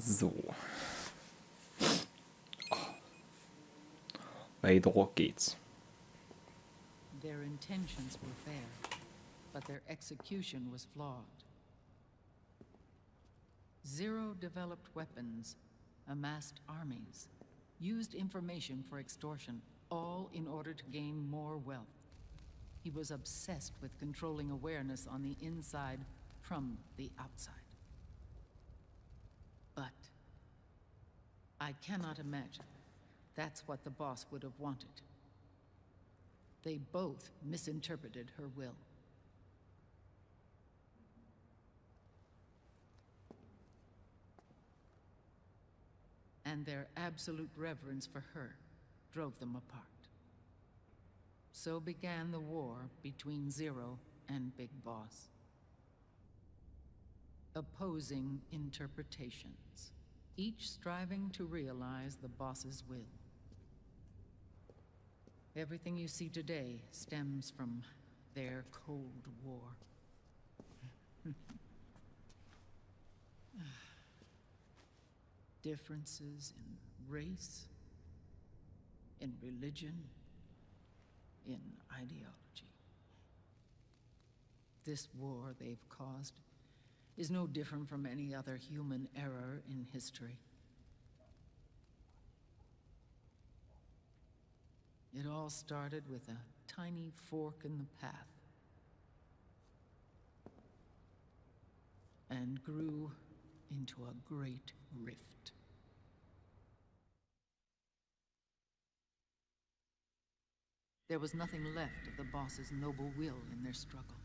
So, weiter geht's. Their intentions were fair, but their execution was flawed. Zero developed weapons, amassed armies, used information for extortion, all in order to gain more wealth. He was obsessed with controlling awareness on the inside from the outside. But I cannot imagine that's what the boss would have wanted. They both misinterpreted her will. And their absolute reverence for her drove them apart. So began the war between Zero and Big Boss. Opposing interpretations, each striving to realize the boss's will. Everything you see today stems from their Cold War. Differences in race, in religion, in ideology. This war they've caused is no different from any other human error in history. It all started with a tiny fork in the path and grew into a great rift. There was nothing left of the boss's noble will in their struggle.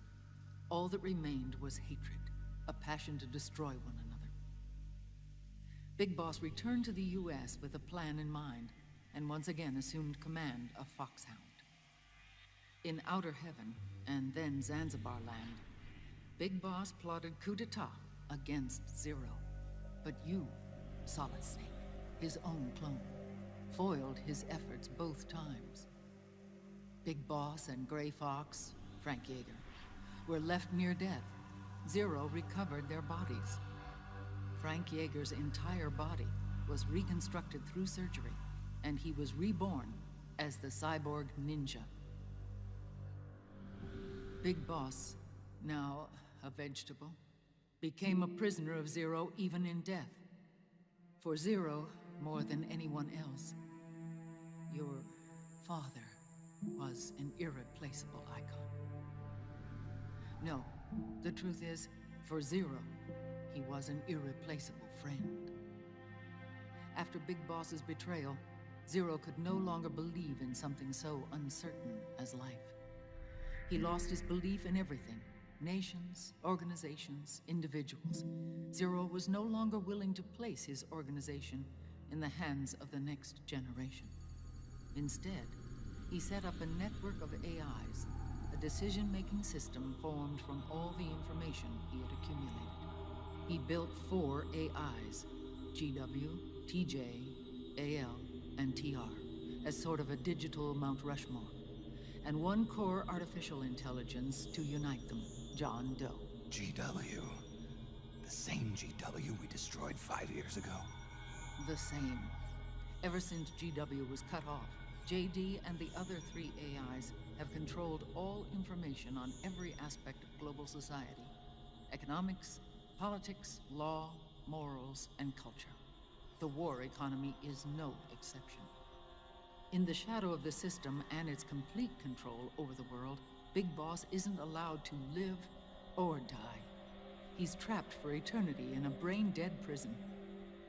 All that remained was hatred, a passion to destroy one another. Big Boss returned to the US with a plan in mind, and once again assumed command of Foxhound. In Outer Heaven, and then Zanzibar Land, Big Boss plotted coup d'etat against Zero. But you, Solid Snake, his own clone, foiled his efforts both times. Big Boss and Gray Fox, Frank Yeager, were left near death. Zero recovered their bodies. Frank Yeager's entire body was reconstructed through surgery, and he was reborn as the cyborg ninja. Big Boss, now a vegetable, became a prisoner of Zero even in death. For Zero, more than anyone else, your father was an irreplaceable icon. No, the truth is, for Zero, he was an irreplaceable friend. After Big Boss's betrayal, Zero could no longer believe in something so uncertain as life. He lost his belief in everything. Nations, organizations, individuals. Zero was no longer willing to place his organization in the hands of the next generation. Instead, he set up a network of AIs, a decision-making system formed from all the information he had accumulated. He built 4 AIs, GW, TJ, AL, and TR, as sort of a digital Mount Rushmore, and 1 core artificial intelligence to unite them, John Doe. GW. The same GW we destroyed 5 years ago. The same. Ever since GW was cut off, JD and the other 3 AIs have controlled all information on every aspect of global society. Economics, politics, law, morals, and culture. The war economy is no exception. In the shadow of the system and its complete control over the world, Big Boss isn't allowed to live or die. He's trapped for eternity in a brain-dead prison.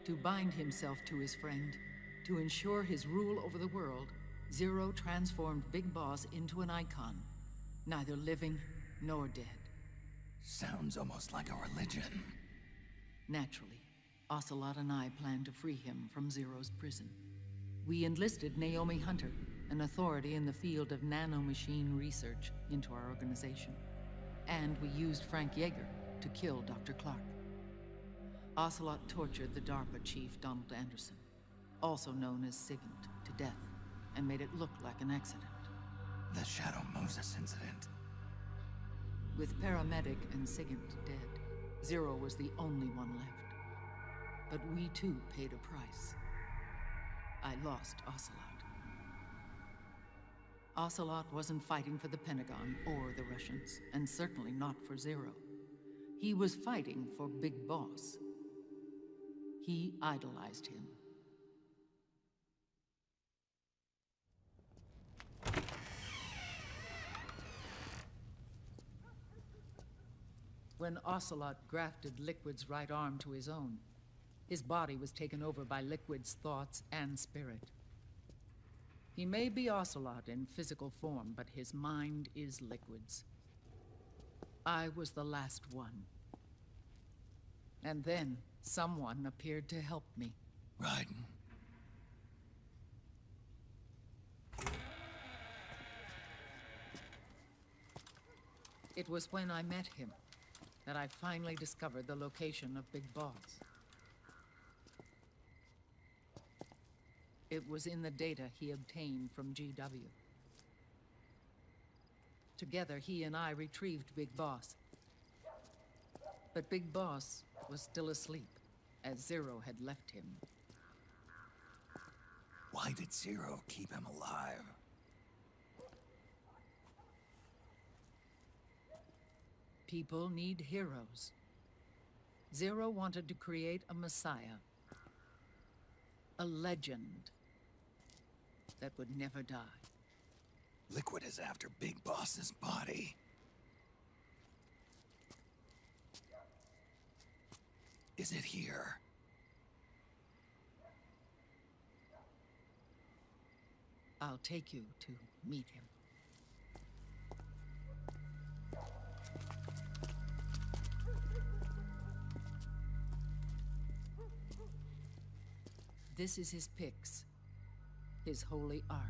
To bind himself to his friend, to ensure his rule over the world, Zero transformed Big Boss into an icon, neither living nor dead. Sounds almost like a religion. Naturally, Ocelot and I plan to free him from Zero's prison. We enlisted Naomi Hunter, an authority in the field of nanomachine research, into our organization. And we used Frank Yeager to kill Dr. Clark. Ocelot tortured the DARPA chief, Donald Anderson, also known as Sigint, to death, and made it look like an accident. The Shadow Moses incident. With Paramedic and Sigint dead, Zero was the only one left. But we too paid a price. I lost Ocelot. Ocelot wasn't fighting for the Pentagon or the Russians, and certainly not for Zero. He was fighting for Big Boss. He idolized him. When Ocelot grafted Liquid's right arm to his own, his body was taken over by Liquid's thoughts and spirit. He may be Ocelot in physical form, but his mind is Liquid's. I was the last one. And then someone appeared to help me. Raiden. It was when I met him that I finally discovered the location of Big Boss. It was in the data he obtained from GW. Together, he and I retrieved Big Boss. But Big Boss was still asleep, as Zero had left him. Why did Zero keep him alive? People need heroes. Zero wanted to create a messiah. A legend that would never die. Liquid is after Big Boss's body. Is it here? I'll take you to meet him. This is his pyx, his holy ark.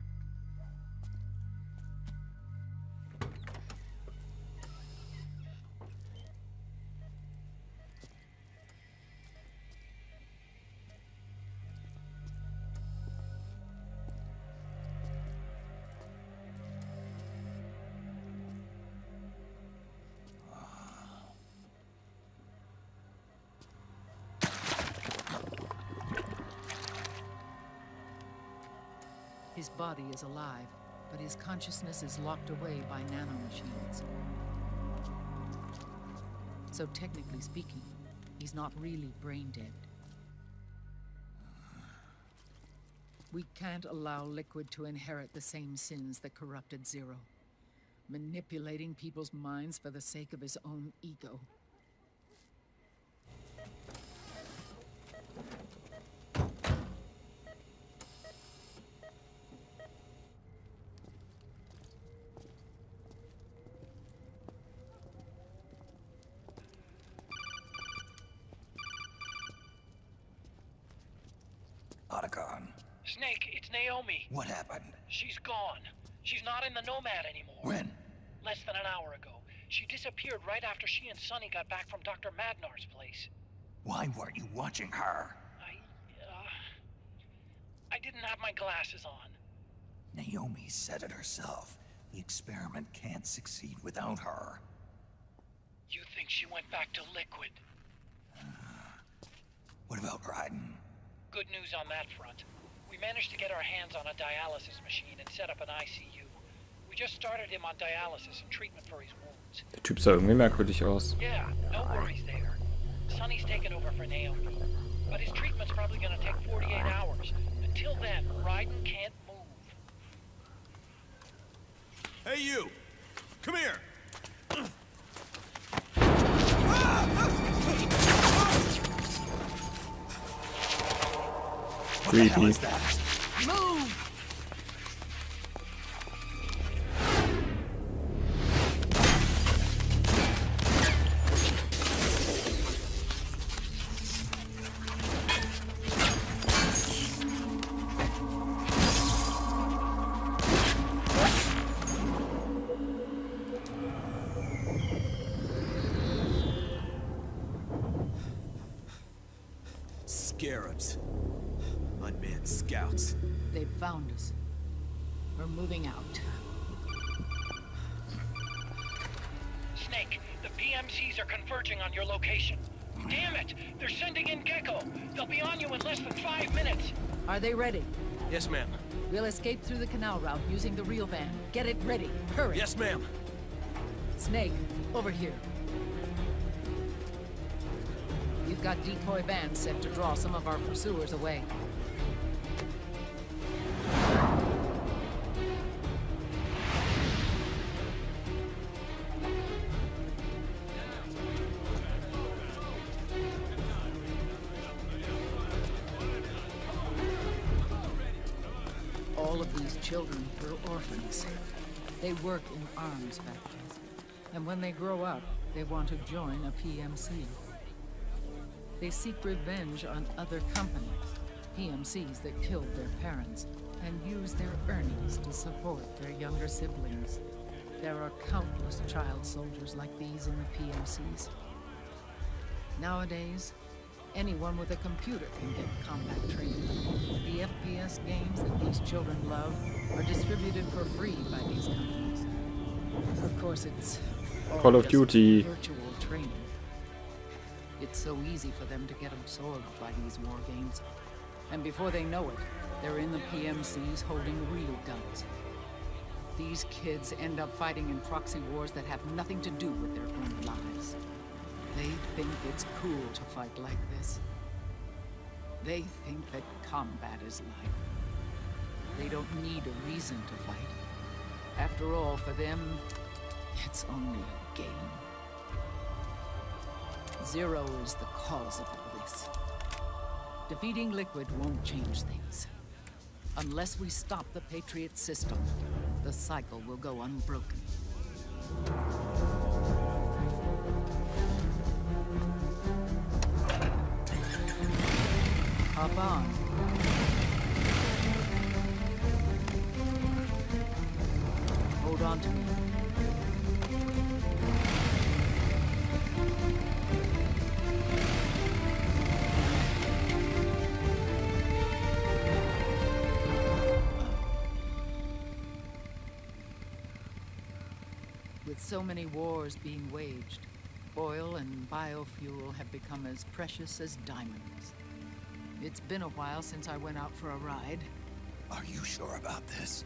His body is alive, but his consciousness is locked away by nanomachines. So technically speaking, he's not really brain dead. We can't allow Liquid to inherit the same sins that corrupted Zero. Manipulating people's minds for the sake of his own ego. Snake, it's Naomi. What happened? She's gone. She's not in the Nomad anymore. When? Less than an hour ago. She disappeared right after she and Sonny got back from Dr. Madnar's place. Why weren't you watching her? I didn't have my glasses on. Naomi said it herself. The experiment can't succeed without her. You think she went back to Liquid? What about Raiden? Good news on that front. We managed to get our hands on a dialysis machine and set up an ICU. We just started him on dialysis and treatment for his wounds. Der Typ sah irgendwie merkwürdig aus. Yeah, no worries there. Sonny's taken over for Naomi. But his treatment's probably gonna take 48 hours. Until then, Raiden can't move. Hey, you! Come here! What the hell is that? Move! Scarabs. Unmanned scouts. They've found us. We're moving out. Snake, the PMCs are converging on your location. Damn it! They're sending in Gecko. They'll be on you in less than 5 minutes. Are they ready? Yes, ma'am. We'll escape through the canal route using the real van. Get it ready. Hurry. Yes, ma'am. Snake, over here. You've got decoy vans set to draw some of our pursuers away. All of these children were orphans. They work in arms factories. And when they grow up, they want to join a PMC. They seek revenge on other companies, PMCs that killed their parents, and use their earnings to support their younger siblings. There are countless child soldiers like these in the PMCs. Nowadays, anyone with a computer can get combat training. The FPS games that these children love are distributed for free by these companies. Of course, it's all Call of just Duty. virtual training. It's so easy for them to get absorbed by these war games. And before they know it, they're in the PMCs holding real guns. These kids end up fighting in proxy wars that have nothing to do with their own lives. They think it's cool to fight like this. They think that combat is life. They don't need a reason to fight. After all, for them, it's only a game. Zero is the cause of all this. Defeating Liquid won't change things. Unless we stop the Patriot system, the cycle will go unbroken. Hop on. Hold on to me. With so many wars being waged, oil and biofuel have become as precious as diamonds. It's been a while since I went out for a ride. Are you sure about this?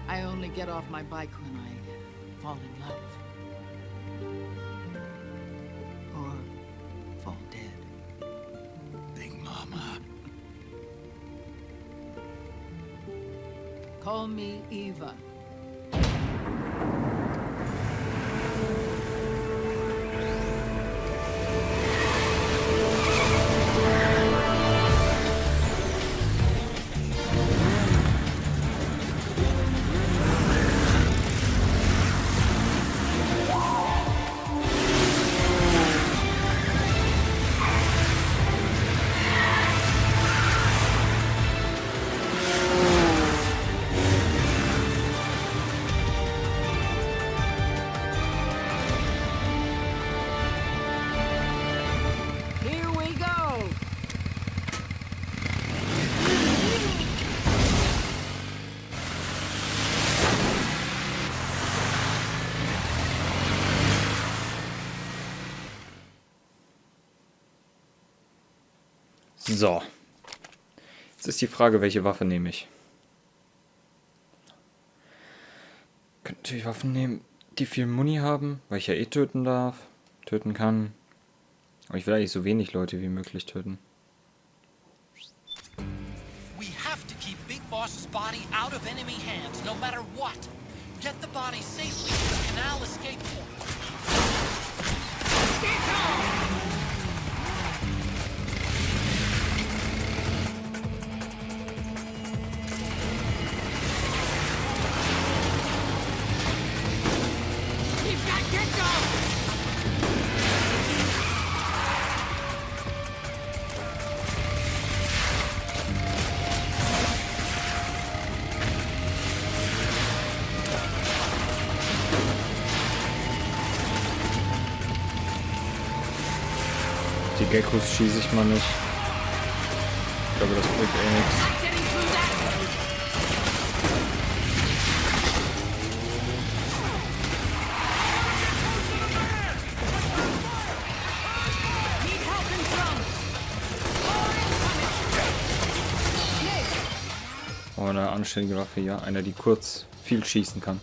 I only get off my bike when I fall in love. Or fall dead. Big Mama. Call me Eva. Here we go! So. Jetzt ist die Frage, welche Waffe nehme ich? Ich könnte natürlich Waffen nehmen, die viel Muni haben, weil ich ja eh töten darf, töten kann. Aber ich will eigentlich so wenig Leute wie möglich töten. We have to keep Big Boss's body out of enemy hands, no matter what. Get the body safely to the canal escape point. We've got Gecko! Die Geckos schieße ich mal nicht. Ich glaube, das bringt eh nichts. Not getting through that! anständige Waffe hier. Einer, die kurz viel schießen kann.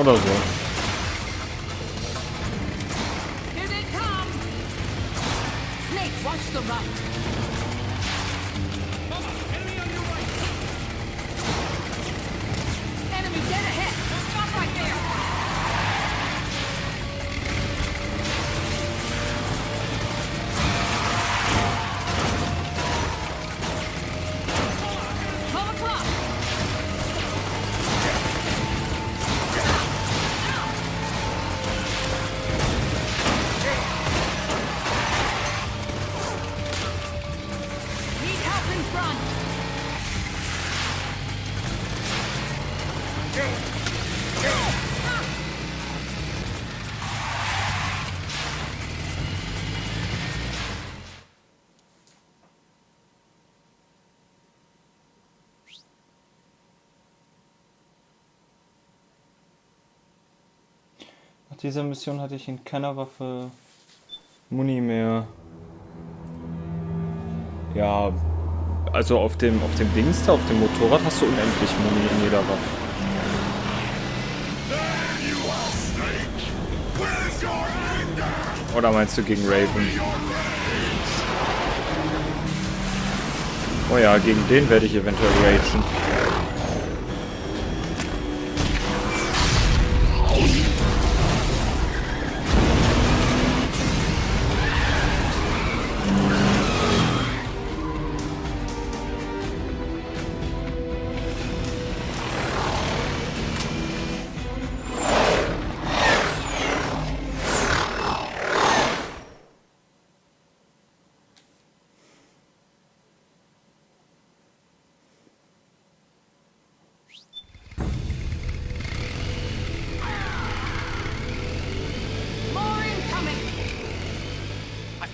Oder so. Here they come! Snake, watch the right! Enemy dead ahead! Stop right there! Nach dieser Mission hatte ich in keiner Waffe Muni mehr. Ja, also auf dem Dings da, auf dem Motorrad hast du unendlich Muni in jeder Waffe. Oder meinst du gegen Raven? Oh ja, gegen den werde ich eventuell ragen.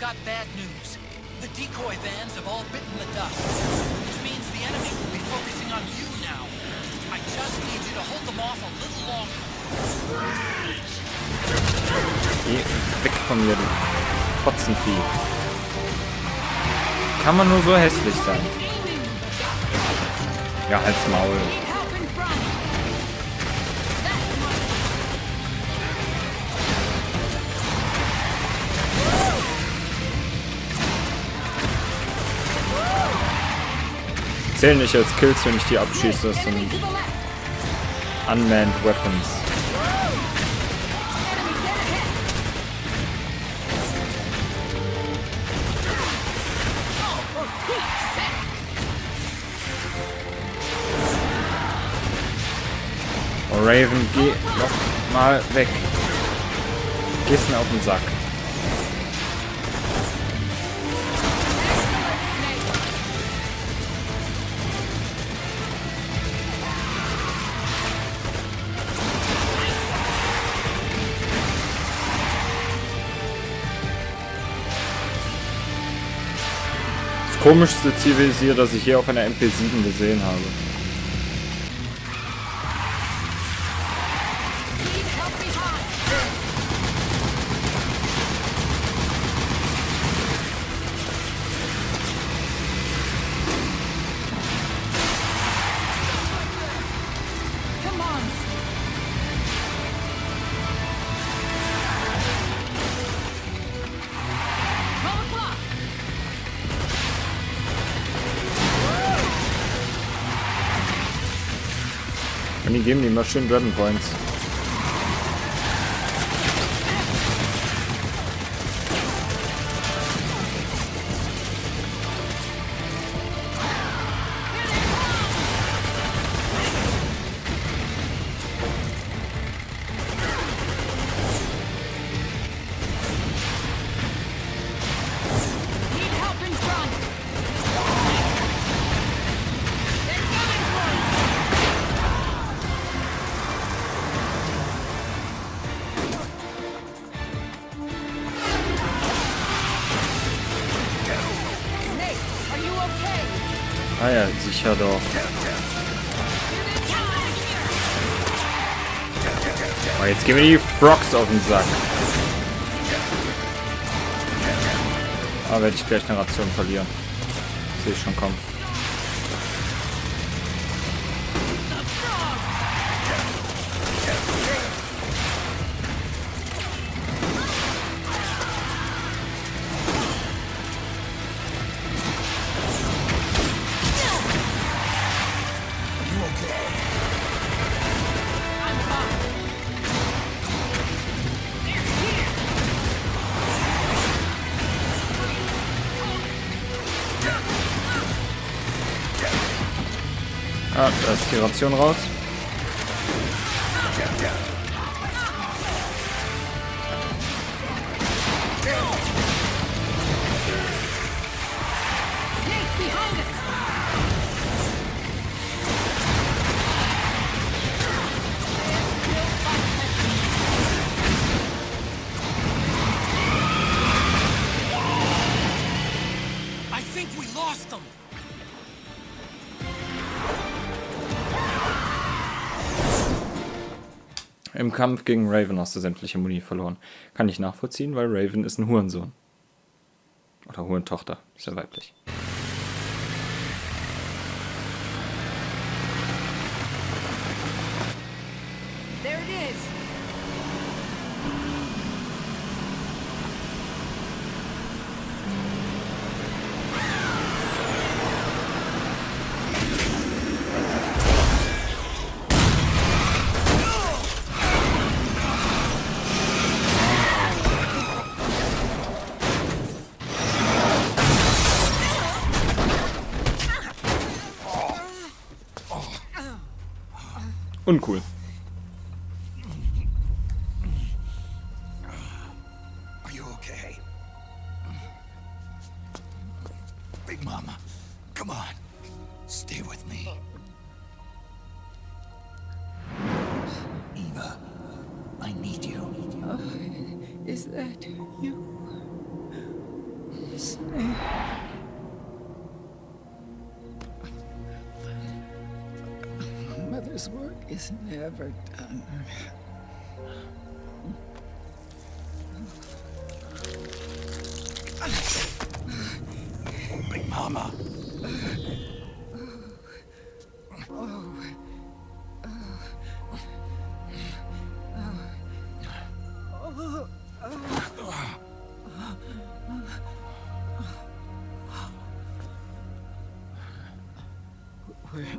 Got bad news. The decoy vans have all bitten the dust, which means the enemy will be focusing on you now. I just need you to hold them off a little longer. Geh weg von mir, du Fotzenvieh. Kann man nur so hässlich sein? Ja, halt's Maul. zählen nicht als Kills, wenn ich die abschieße. Das sind Unmanned Weapons. Oh, Raven, geh noch mal weg. Gehst mir auf den Sack. Das komischste Zielvisier, das ich hier auf einer MP7 gesehen habe. Und die geben die immer schön Dragon Points. Ah ja, sicher doch. Oh, jetzt gehen mir die Frogs auf den Sack. Aber werde ich gleich eine Ration verlieren. Sehe ich schon kommen. Ah, da ist die Ration raus. I think we lost them. Im Kampf gegen Raven hast du sämtliche Muni verloren. Kann ich nachvollziehen, weil Raven ist ein Hurensohn. Oder Hurentochter, ist ja weiblich. There it is. Uncool. Are you okay? Big Mama, come on. Stay with me. Eva, I need you. Is that you? Snake. Mother's work is never done. Big Mama.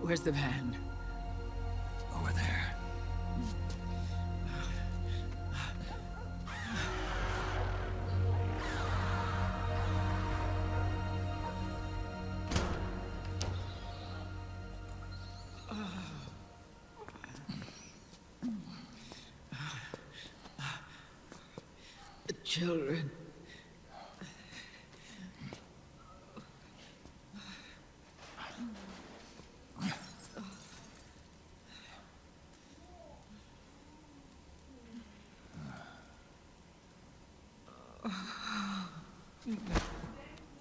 Where's the van? Over there. The children.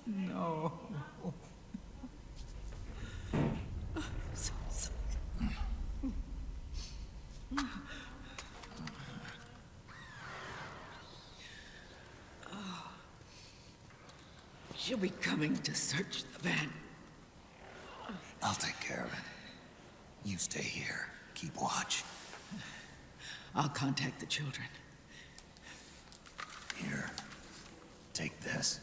No. So sorry. She'll be coming to search the van. I'll take care of it. You stay here. Keep watch. I'll contact the children. Here. Take this.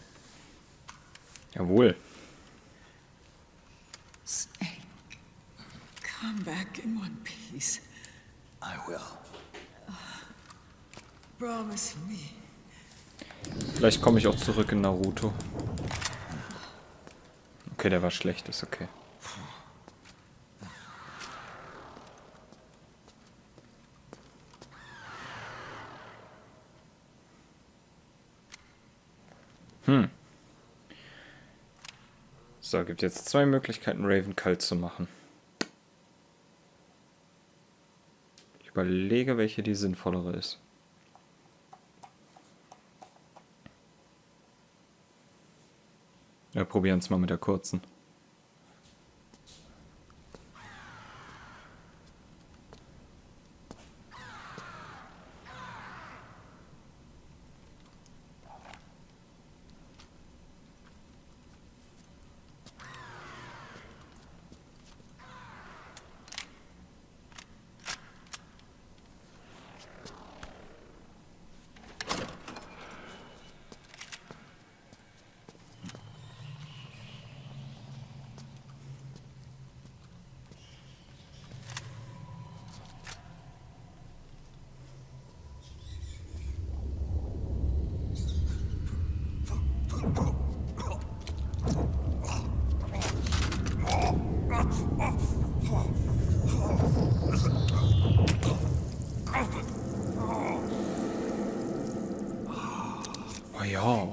Jawohl. Snake, come back in one piece. I will. Promise me. Vielleicht komme ich auch zurück in Naruto. Okay, der war schlecht, ist okay. So, gibt jetzt 2 Möglichkeiten, Raven kalt zu machen. Ich überlege, welche die sinnvollere ist. Wir probieren es mal mit der kurzen. Oh ja.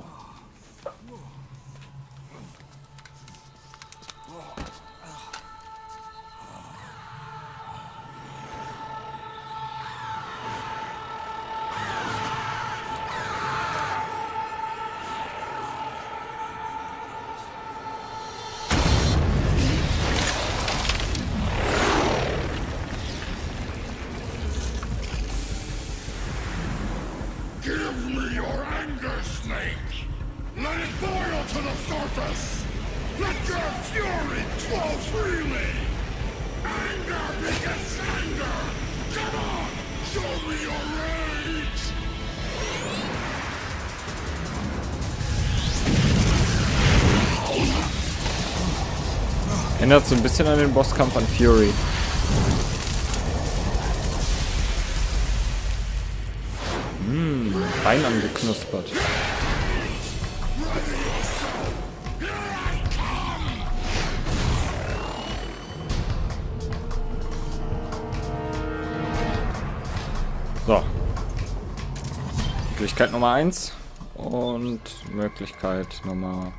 Give me your anger, Snake! Let it boil to the surface! Let your fury flow freely! Anger begets anger! Come on! Show me your rage! Erinnert so ein bisschen an den Bosskampf an Fury. Bein angeknuspert. So. Möglichkeit Nummer 1 und Möglichkeit Nummer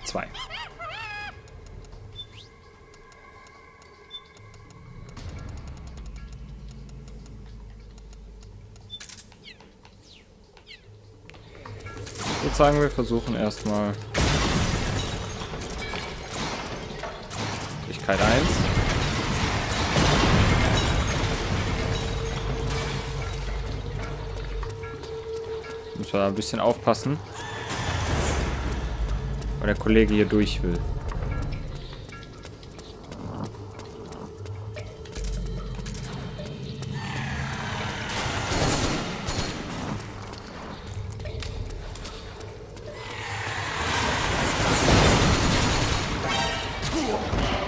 2. Ich würde sagen, wir versuchen erstmal Möglichkeit 1. Müssen wir da ein bisschen aufpassen, weil der Kollege hier durch will.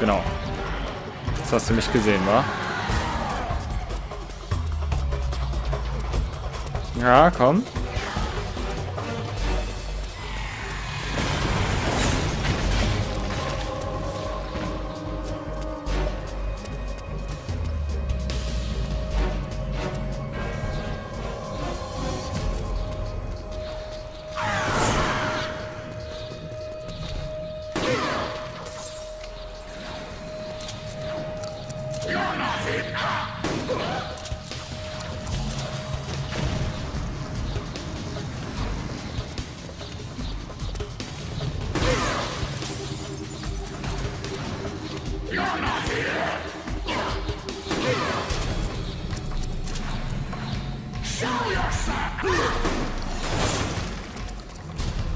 Genau. Jetzt hast du mich gesehen, wa? Ja, komm.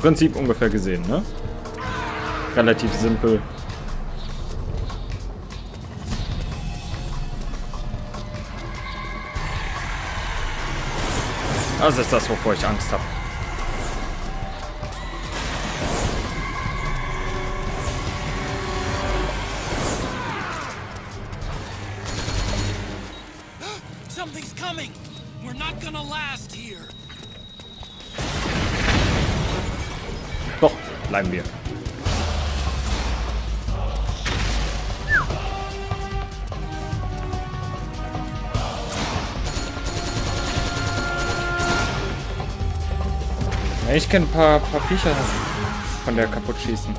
Prinzip ungefähr gesehen, ne? Relativ simpel. Das ist das, wovor ich Angst habe. Something's coming. We're not gonna last here. Doch, bleiben wir. Ja, ich kenne ein paar Viecher von der kaputt schießen.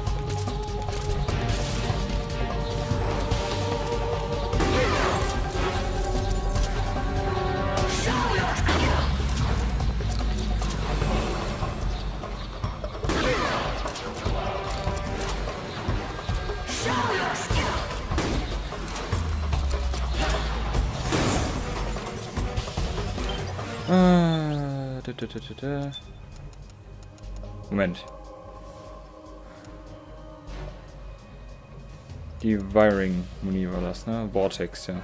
Moment. Die Wiring-Muni war das, ne? Vortex, ja.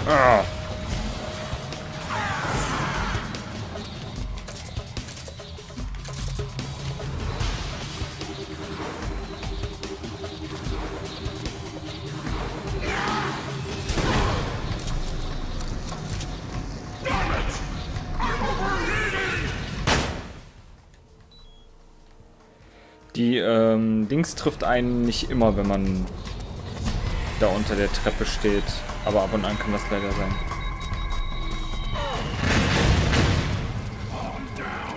Ah. Die Dings trifft einen nicht immer, wenn man da unter der Treppe steht. Aber ab und an kann das leider sein.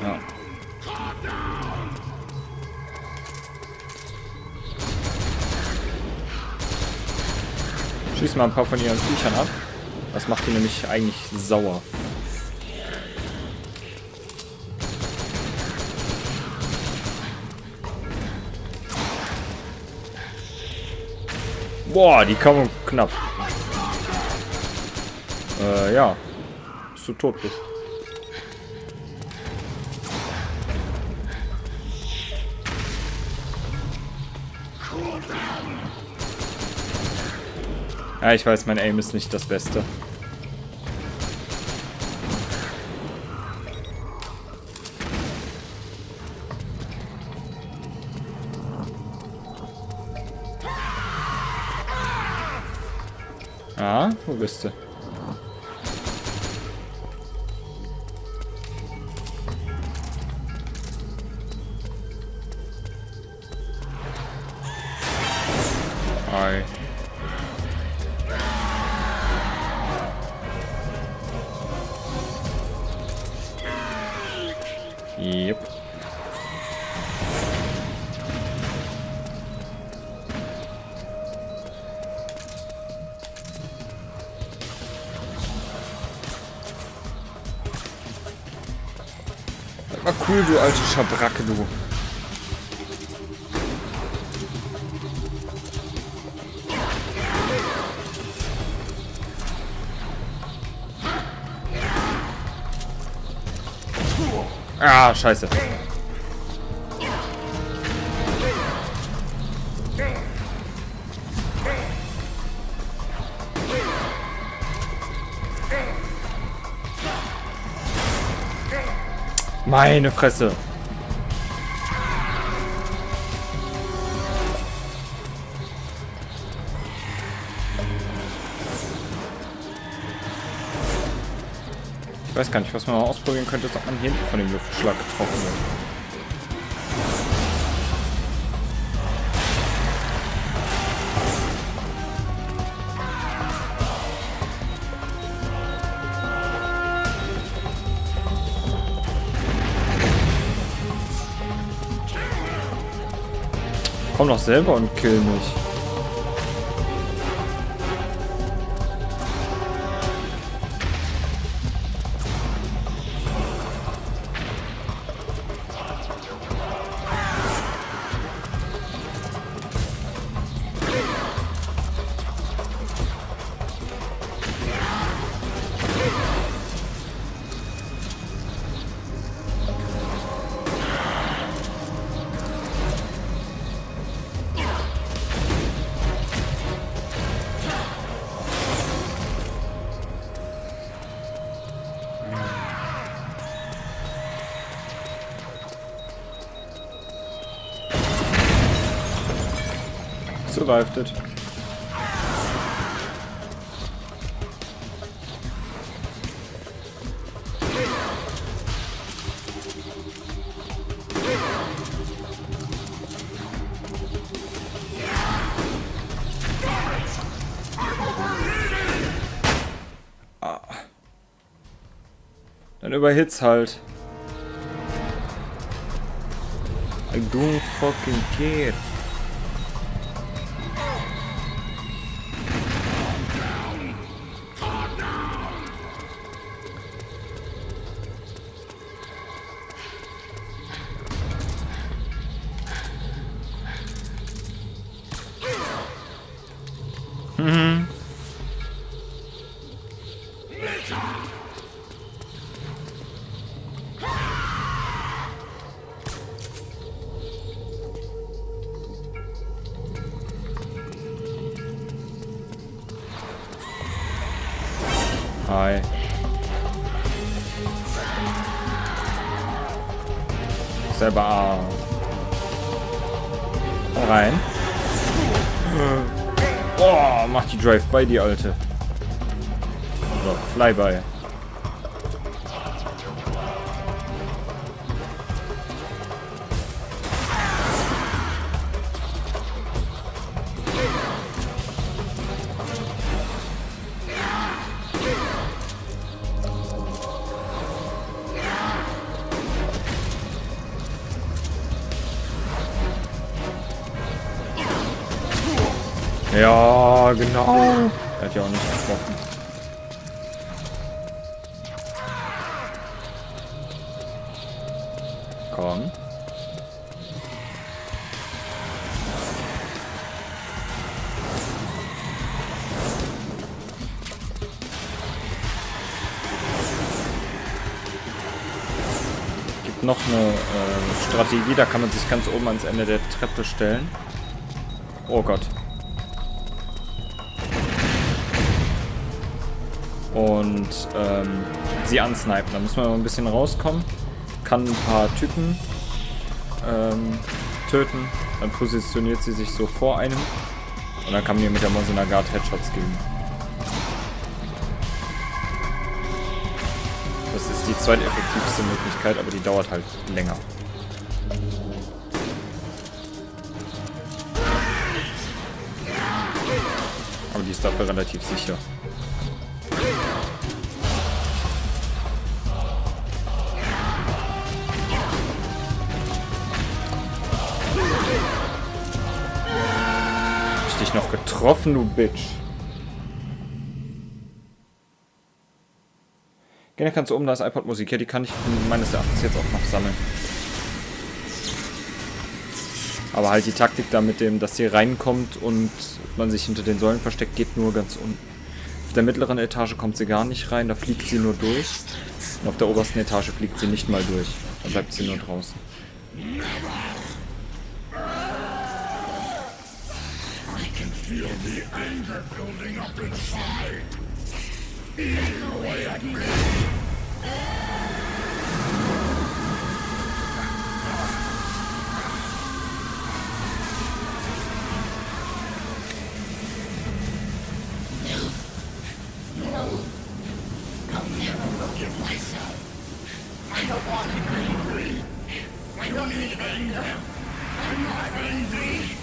Ja. Schieß mal ein paar von ihren Viechern ab. Das macht die nämlich eigentlich sauer. Boah, die kommen knapp. Ja. Bis du tot bist. Ja, ich weiß, mein Aim ist nicht das Beste. Ah, wo bist du? Hi. Yep. Das war cool, du alte Schabracke, du. Ah, scheiße. Meine Fresse. Ich weiß gar nicht, was man mal ausprobieren könnte, ist, ob man hier hinten von dem Luftschlag getroffen wird. Komm doch selber und kill mich. Survived it. Dann überhitz halt. I don't fucking care. Hi. Selber rein. Oh, mach die Drive-by, die Alte. So, Flyby. Ja, genau. Er hat ja auch nicht getroffen. Komm. Gibt noch eine Strategie, da kann man sich ganz oben ans Ende der Treppe stellen. Oh Gott. Und sie ansnipen. Da muss man ein bisschen rauskommen. Kann ein paar Typen töten. Dann positioniert sie sich so vor einem. Und dann kann man ihr mit der Mosinagard Headshots geben. Das ist die zweiteffektivste Möglichkeit, aber die dauert halt länger. Aber die ist dafür relativ sicher. Dich noch getroffen, du Bitch. Gerne kannst du oben das iPod-Musik. Ja, die kann ich meines Erachtens jetzt auch noch sammeln. Aber halt die Taktik da mit dem, dass sie reinkommt und man sich hinter den Säulen versteckt, geht nur ganz unten. Auf der mittleren Etage kommt sie gar nicht rein, da fliegt sie nur durch. Und auf der obersten Etage fliegt sie nicht mal durch. Da bleibt sie nur draußen. Feel the anger building up inside. Eating away at me. forgive myself. I don't want to be angry. I don't need anger. I'm not angry.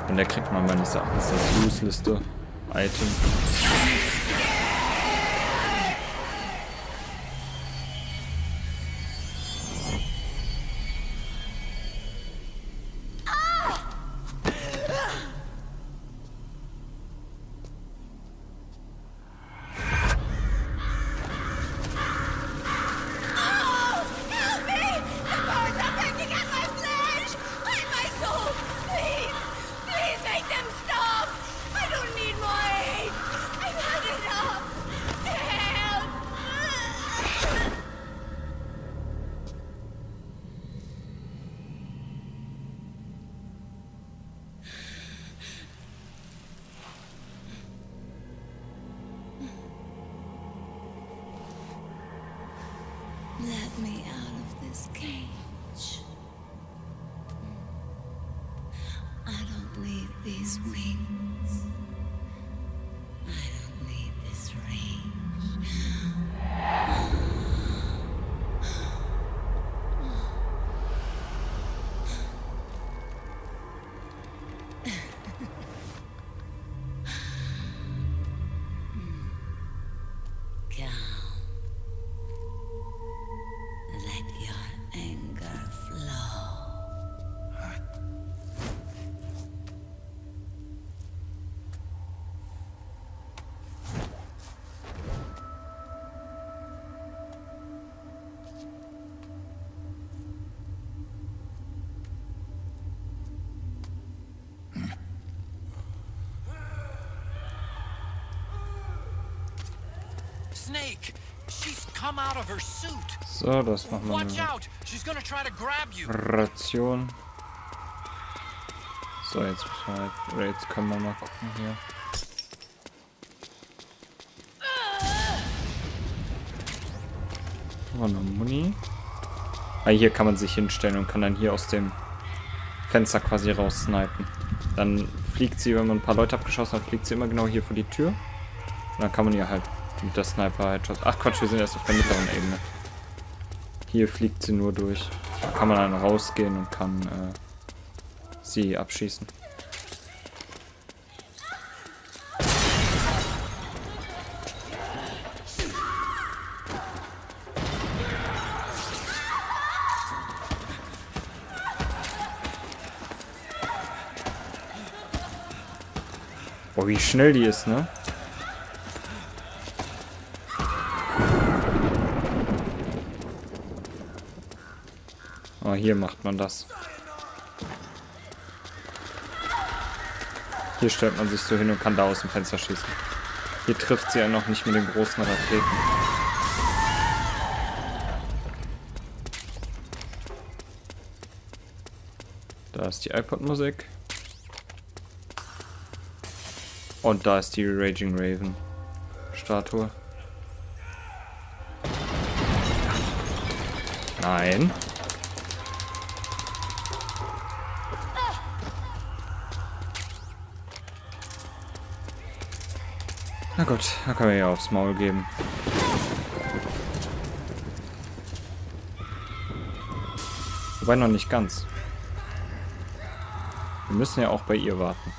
Und der kriegt man meines Erachtens das Loose-Liste Item. Let me out of this cage. I don't need these wings. I don't need this range. Let your anger flow. Snake! She's come out of her suit! So, das machen wir Watch mal. out! She's gonna try to grab you! Ration. So, jetzt müssen wir halt, oder jetzt können wir mal gucken hier. Oh, eine Muni. Ah, hier kann man sich hinstellen und kann dann hier aus dem Fenster quasi raus snipen. Dann fliegt sie, wenn man ein paar Leute abgeschossen hat, fliegt sie immer genau hier vor die Tür. Und dann kann man ihr halt mit der Sniper halt schossen. Ach Quatsch, wir sind erst auf der mittleren Ebene. Hier fliegt sie nur durch. Da kann man dann rausgehen und kann sie abschießen. Boah, wie schnell die ist, ne? Oh, hier macht man das. Hier stellt man sich so hin und kann da aus dem Fenster schießen. Hier trifft sie ja noch nicht mit den großen Raketen. Da ist die iPod-Musik. Und da ist die Raging Raven Statue. Nein. Na gut, da können wir ja aufs Maul geben. Wobei noch nicht ganz. Wir müssen ja auch bei ihr warten.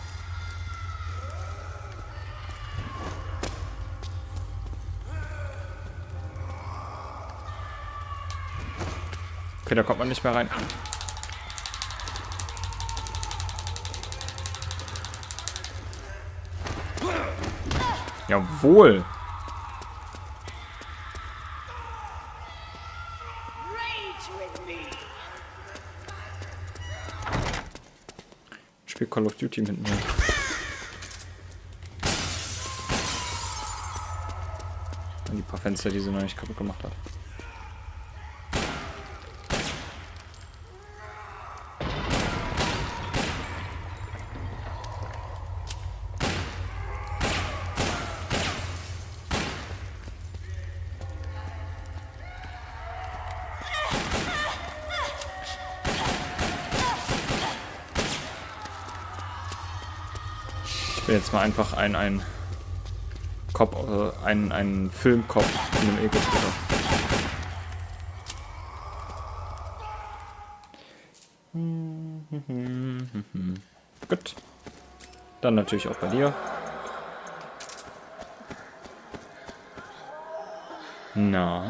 Okay, da kommt man nicht mehr rein. Jawohl. Ich spiele Call of Duty mit mir. Und die paar Fenster, die sie noch nicht kaputt gemacht hat. Ich will jetzt mal einfach einen Filmkopf in einem Ego-Twitter. Gut. Dann natürlich auch bei dir. Na.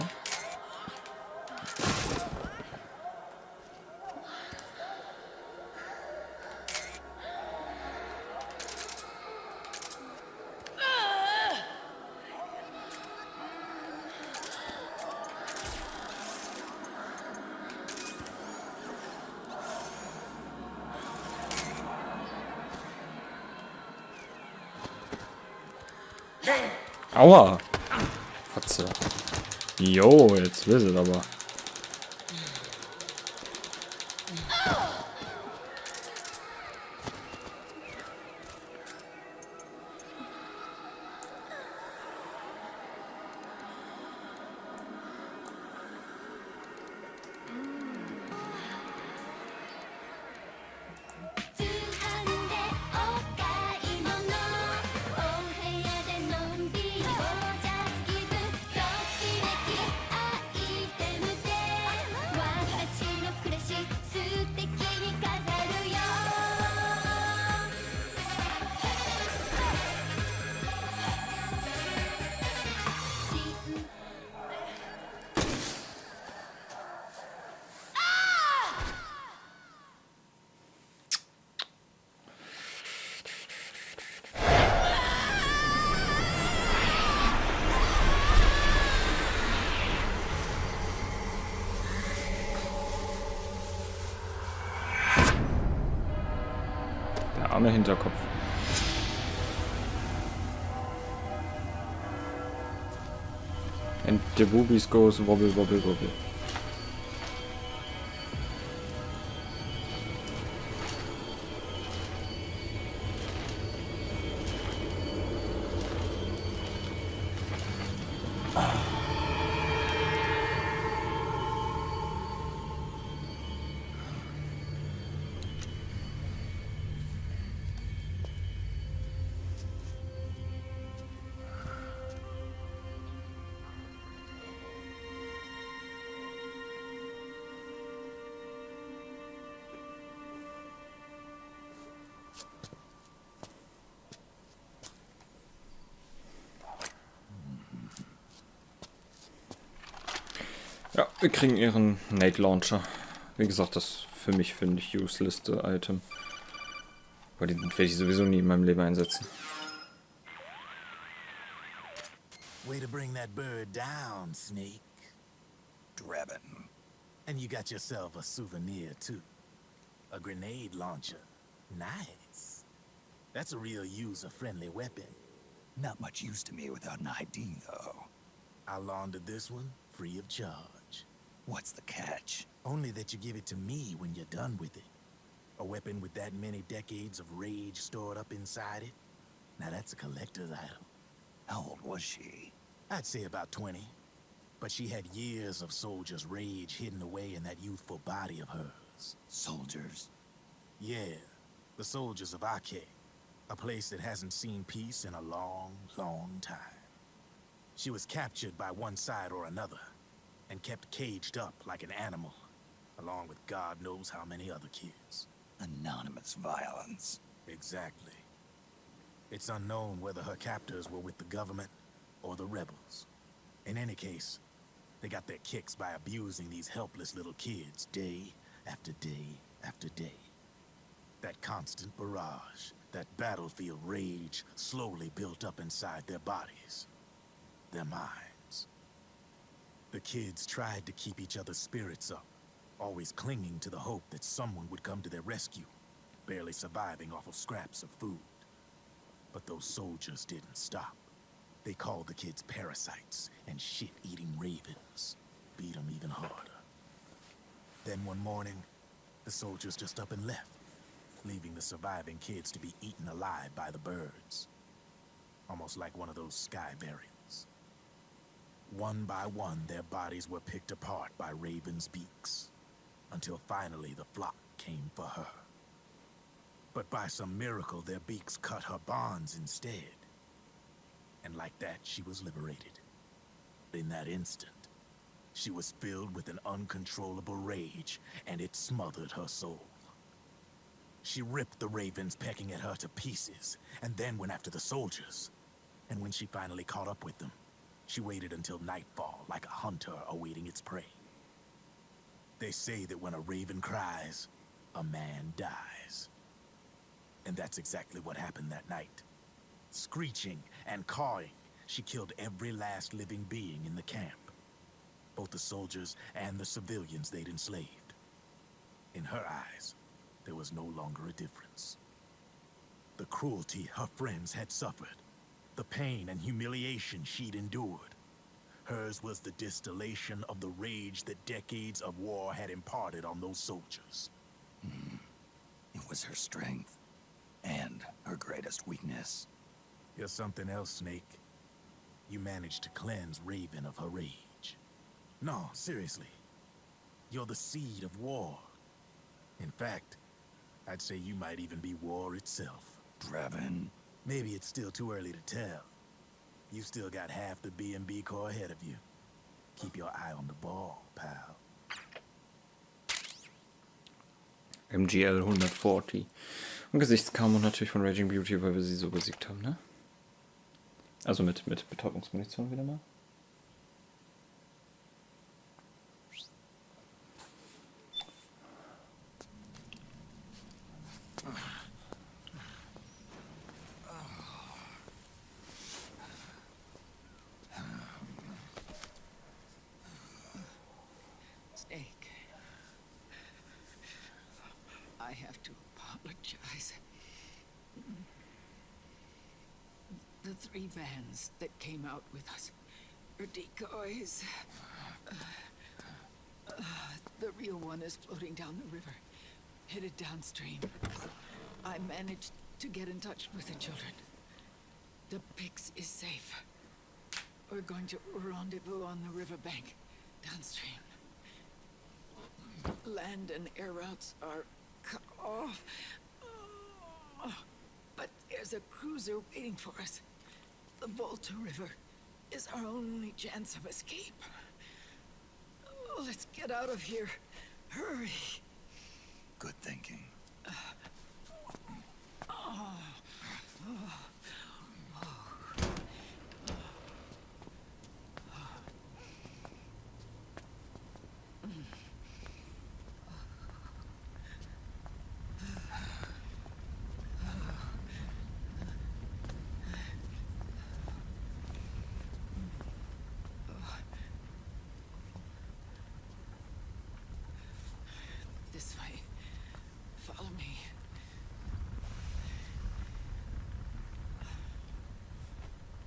Aua! Fotze. Jo, jetzt will sie aber. Der arme Hinterkopf. And the boobies goes wobble, wobble, wobble. Ja, wir kriegen ihren Nate Launcher. Wie gesagt, das für mich finde ich useless Item. Weil den werde ich sowieso nie in meinem Leben einsetzen. Way to bring that bird down, Snake. Drebin. And you got yourself a souvenir, too. A grenade launcher. Nice. That's a real user-friendly weapon. Not much use to me without an ID, though. I laundered this one free of charge. What's the catch? Only that you give it to me when you're done with it. A weapon with that many decades of rage stored up inside it? Now that's a collector's item. How old was she? I'd say about 20. But she had years of soldiers' rage hidden away in that youthful body of hers. Soldiers? Yeah, the soldiers of Ake. A place that hasn't seen peace in a long, long time. She was captured by one side or another, and kept caged up like an animal, along with God knows how many other kids. Anonymous violence. Exactly. It's unknown whether her captors were with the government or the rebels. In any case, they got their kicks by abusing these helpless little kids day after day after day. That constant barrage, that battlefield rage slowly built up inside their bodies, their minds. The kids tried to keep each other's spirits up, always clinging to the hope that someone would come to their rescue, barely surviving off of scraps of food. But those soldiers didn't stop. They called the kids parasites and shit-eating ravens, beat them even harder. Then one morning, the soldiers just up and left, leaving the surviving kids to be eaten alive by the birds. Almost like one of those sky burials. One by one, their bodies were picked apart by ravens' beaks, until finally the flock came for her. But by some miracle, their beaks cut her bonds instead. And like that, she was liberated. In that instant, she was filled with an uncontrollable rage, and it smothered her soul. She ripped the ravens pecking at her to pieces, and then went after the soldiers. And when she finally caught up with them, she waited until nightfall like a hunter awaiting its prey. They say that when a raven cries, a man dies. And that's exactly what happened that night. Screeching and cawing, she killed every last living being in the camp. Both the soldiers and the civilians they'd enslaved. In her eyes, there was no longer a difference. The cruelty her friends had suffered, the pain and humiliation she'd endured. Hers was the distillation of the rage that decades of war had imparted on those soldiers. It was her strength, and her greatest weakness. You're something else, Snake. You managed to cleanse Raven of her rage. No, seriously. You're the seed of war. In fact, I'd say you might even be war itself. Draven. Maybe it's still too early to tell. You still got half the B&B Corps ahead of you. Keep your eye on the ball, pal. MGL 140. Und Gesichtskammer natürlich von Raging Beauty, weil wir sie so besiegt haben, ne? Also mit Betäubungsmunition wieder mal. Snake. I have to apologize. The 3 vans that came out with us are decoys. The real one is floating down the river, headed downstream. I managed to get in touch with the children. The Pix is safe. We're going to rendezvous on the riverbank, downstream. Land and air routes are cut off. But there's a cruiser waiting for us. The Volta River is our only chance of escape. Let's get out of here. Hurry. Good thinking. This way. Follow me.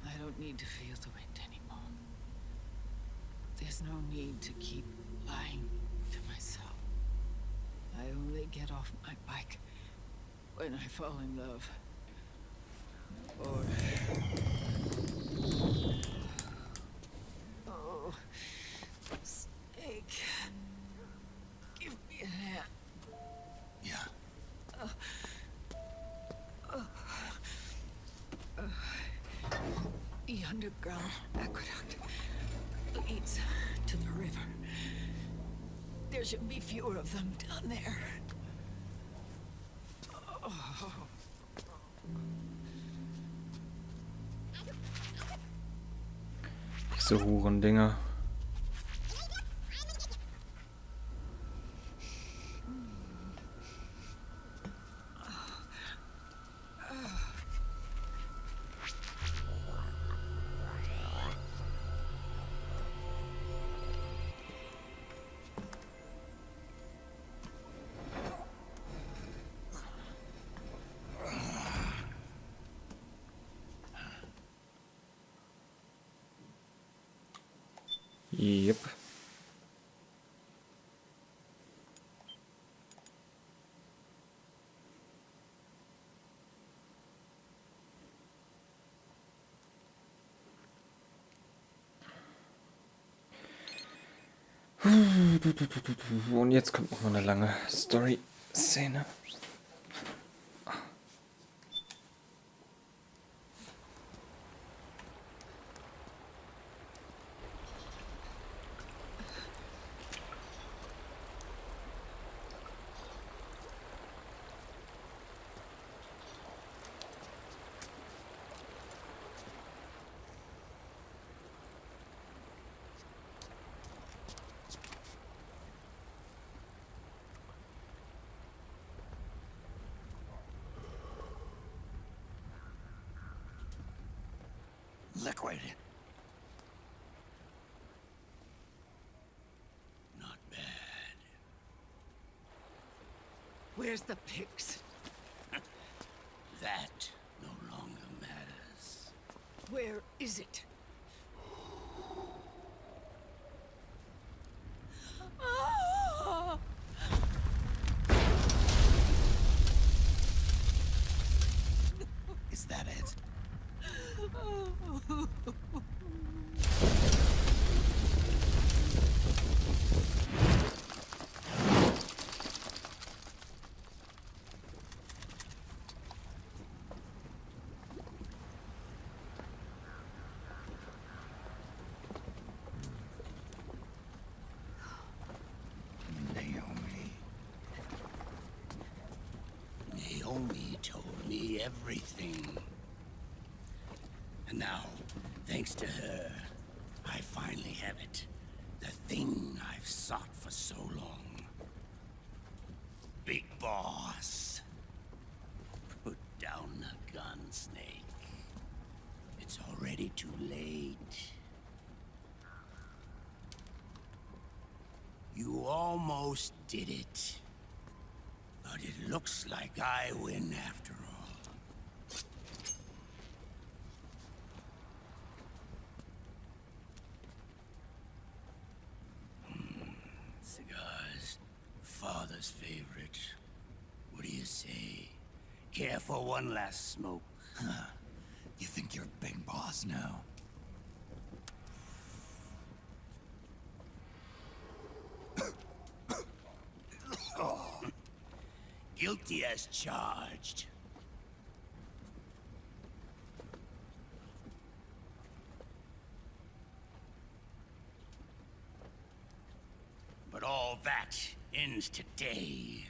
I don't need to feel the wind anymore. There's no need to keep lying to myself. I only get off my bike when I fall in love. Or... Oh, Snake. Give me a hand. Yeah. The underground aqueduct leads to the river. There should be fewer of them down there. Oh. Diese Hurendinger. Yep. Und jetzt kommt noch mal eine lange Story-Szene. Liquid. Not bad. Where's the pigs? That no longer matters. Where is it? Ah! Is that it? Naomi told me everything. And now, thanks to her, I finally have it. The thing I've sought for so long. Big Boss. Put down the gun, Snake. It's already too late. You almost did it. But it looks like I win after all. Cigars. Father's favorite. What do you say? Care for one last smoke? Huh. You think you're Big Boss now? Guilty as charged. But all that ends today.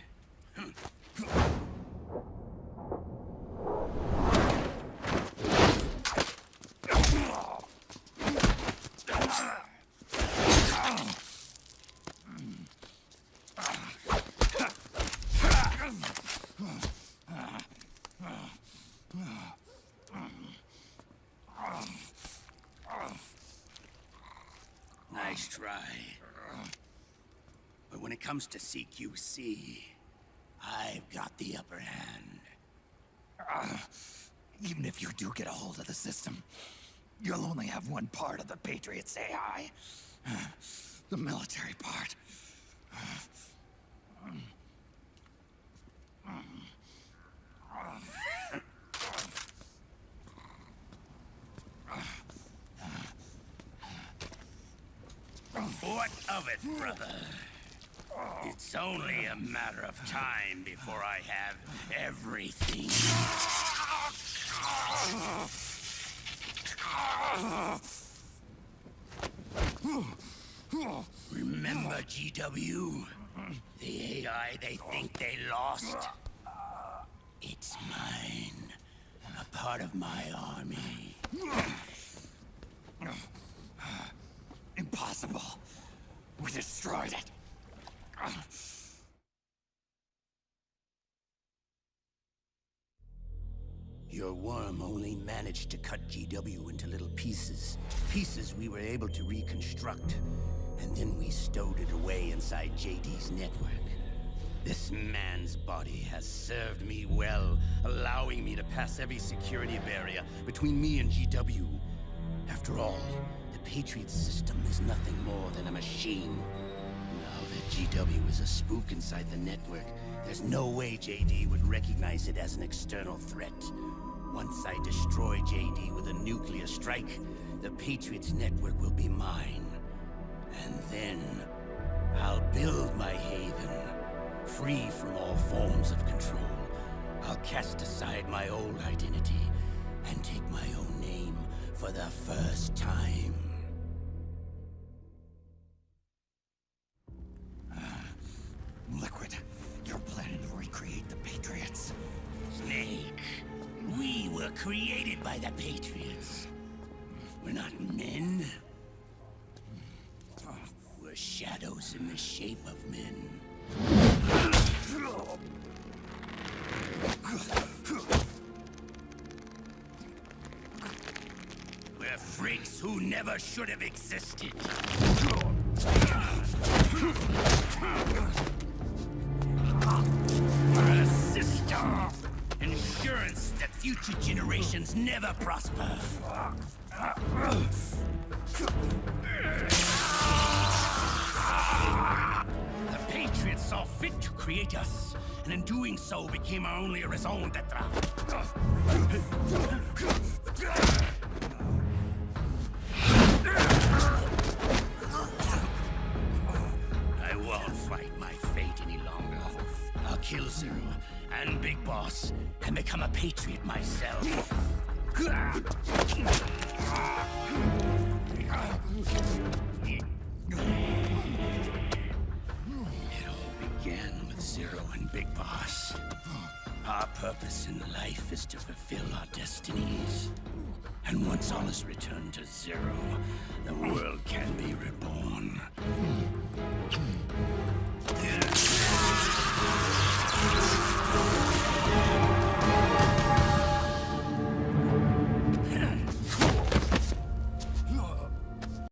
Nice try. But when it comes to CQC, I've got the upper hand. Even if you do get a hold of the system, you'll only have one part of the Patriots AI. The military part. What of it, brother? It's only a matter of time before I have everything. Remember, GW? The AI they think they lost? It's mine. A part of my army. Impossible. We destroyed it. Your worm only managed to cut GW into little pieces. Pieces we were able to reconstruct. And then we stowed it away inside JD's network. This man's body has served me well, allowing me to pass every security barrier between me and GW. After all, the Patriot system is nothing more than a machine. Now that GW is a spook inside the network, there's no way JD would recognize it as an external threat. Once I destroy JD with a nuclear strike, the Patriots network will be mine. And then, I'll build my haven, free from all forms of control. I'll cast aside my old identity and take my own name for the first time. Liquid, you're planning to recreate the Patriots. Snake, we were created by the Patriots. We're not men. We're shadows in the shape of men. We're never should have existed. A system. Insurance that future generations never prosper. The Patriots saw fit to create us, and in doing so became our only raison d'etre. I won't fight my fate any longer. I'll kill Zero and Big Boss and become a Patriot myself. It all began with Zero and Big Boss. Our purpose in life is to fulfill our destinies. And once all is returned to Zero, the world can be reborn.